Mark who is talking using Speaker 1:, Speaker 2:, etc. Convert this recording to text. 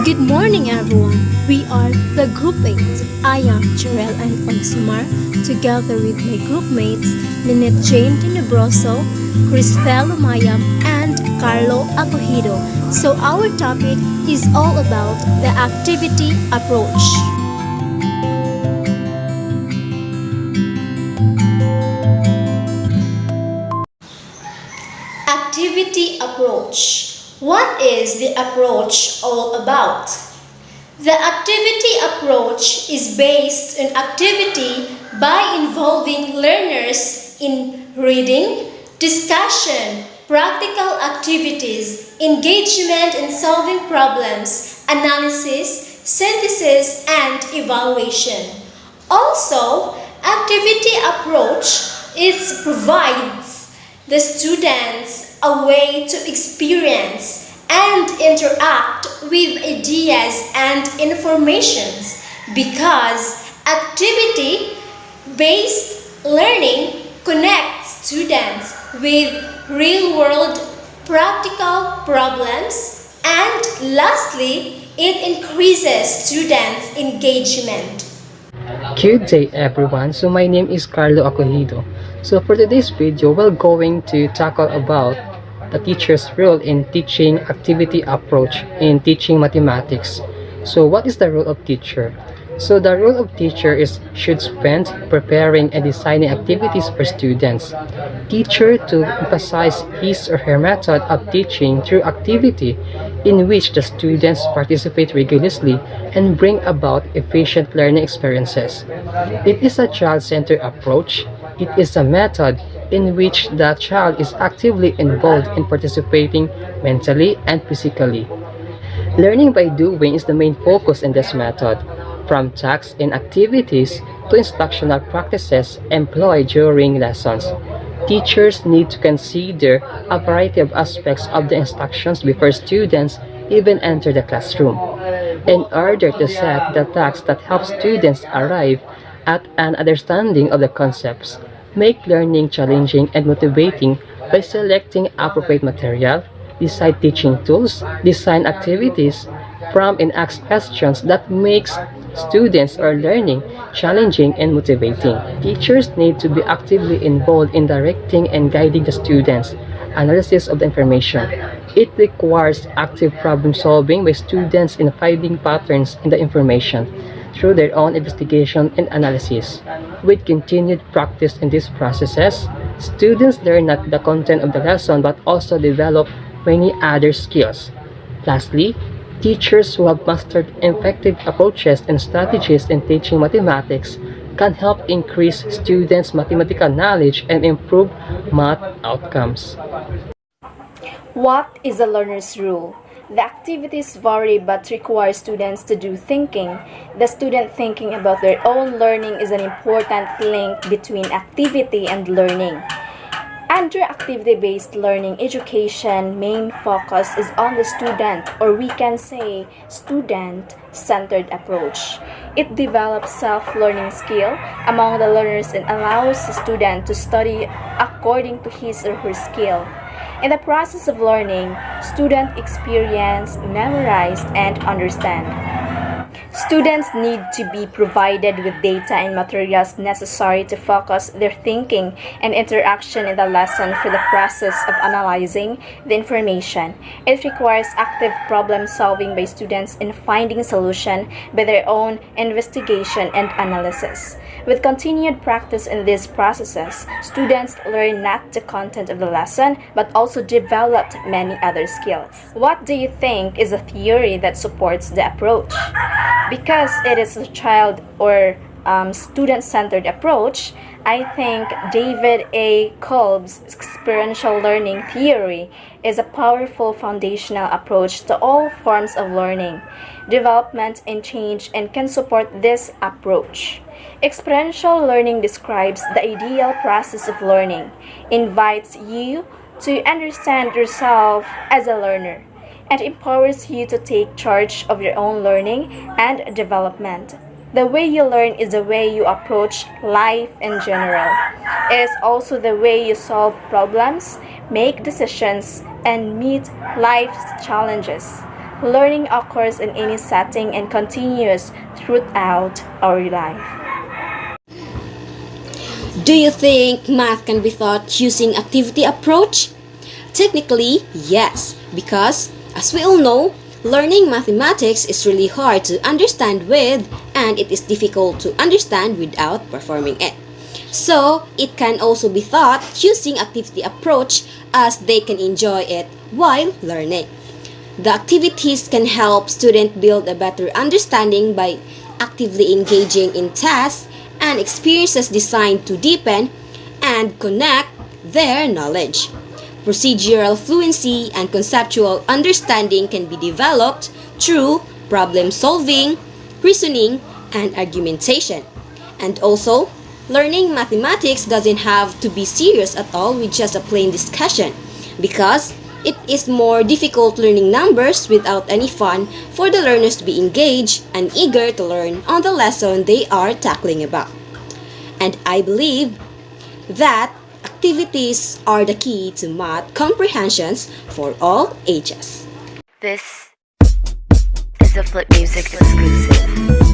Speaker 1: Good morning, everyone. We are the Group 8. I am Jarel and Consumar, together with my group mates Lynette Jane Tenebroso, Cristel Mayam, and Carlo Acohido. So, our topic is all about the activity approach. Activity approach. What is the approach all about? The activity approach is based on activity by involving learners in reading, discussion, practical activities, engagement in solving problems, analysis, synthesis, and evaluation. Also, activity approach is provides the students a way to experience and interact with ideas and informations because activity based learning connects students with real world practical problems, and lastly, it increases students' engagement.
Speaker 2: Good day everyone, so my name is Carlo Acohido. So for today's video, we're going to tackle about the teacher's role in teaching activity approach in teaching mathematics. So what is the role of teacher? So the role of teacher is should spend preparing and designing activities for students. Teacher to emphasize his or her method of teaching through activity in which the students participate rigorously and bring about efficient learning experiences. It is a child-centered approach. It is a method in which the child is actively involved in participating mentally and physically. Learning by doing is the main focus in this method, from tasks and activities to instructional practices employed during lessons. Teachers need to consider a variety of aspects of the instructions before students even enter the classroom, in order to set the tasks that help students arrive at an understanding of the concepts, make learning challenging and motivating by selecting appropriate material, decide teaching tools, design activities, prompt and ask questions that makes students or learning challenging and motivating. Teachers need to be actively involved in directing and guiding the students' analysis of the information. It requires active problem solving by students in finding patterns in the information through their own investigation and analysis. With continued practice in these processes, students learn not the content of the lesson but also develop many other skills. Lastly, teachers who have mastered effective approaches and strategies in teaching mathematics can help increase students' mathematical knowledge and improve math outcomes.
Speaker 3: What is a learner's rule? The activities vary but require students to do thinking. The student thinking about their own learning is an important link between activity and learning. Under activity-based learning education, main focus is on the student, or we can say student-centered approach. It develops self-learning skill among the learners and allows the student to study according to his or her skill. In the process of learning, students experience, memorize, and understand. Students need to be provided with data and materials necessary to focus their thinking and interaction in the lesson for the process of analyzing the information. It requires active problem solving by students in finding solution by their own investigation and analysis. With continued practice in these processes, students learn not the content of the lesson but also developed many other skills. What do you think is a theory that supports the approach? Because it is a child or student-centered approach, I think David A. Kolb's experiential learning theory is a powerful foundational approach to all forms of learning, development, and change, and can support this approach. Experiential learning describes the ideal process of learning, invites you to understand yourself as a learner, and empowers you to take charge of your own learning and development. The way you learn is the way you approach life in general. It is also the way you solve problems, make decisions, and meet life's challenges. Learning occurs in any setting and continues throughout our life.
Speaker 4: Do you think math can be taught using activity approach? Technically, yes, because as we all know, learning mathematics is really hard to understand with and it is difficult to understand without performing it. So, it can also be taught using activity approach as they can enjoy it while learning. The activities can help students build a better understanding by actively engaging in tasks and experiences designed to deepen and connect their knowledge. Procedural fluency and conceptual understanding can be developed through problem solving, reasoning, and argumentation. And also, learning mathematics doesn't have to be serious at all with just a plain discussion because it is more difficult learning numbers without any fun for the learners to be engaged and eager to learn on the lesson they are tackling about. And I believe that activities are the key to math comprehensions for all ages.
Speaker 5: This is a Flip Music exclusive.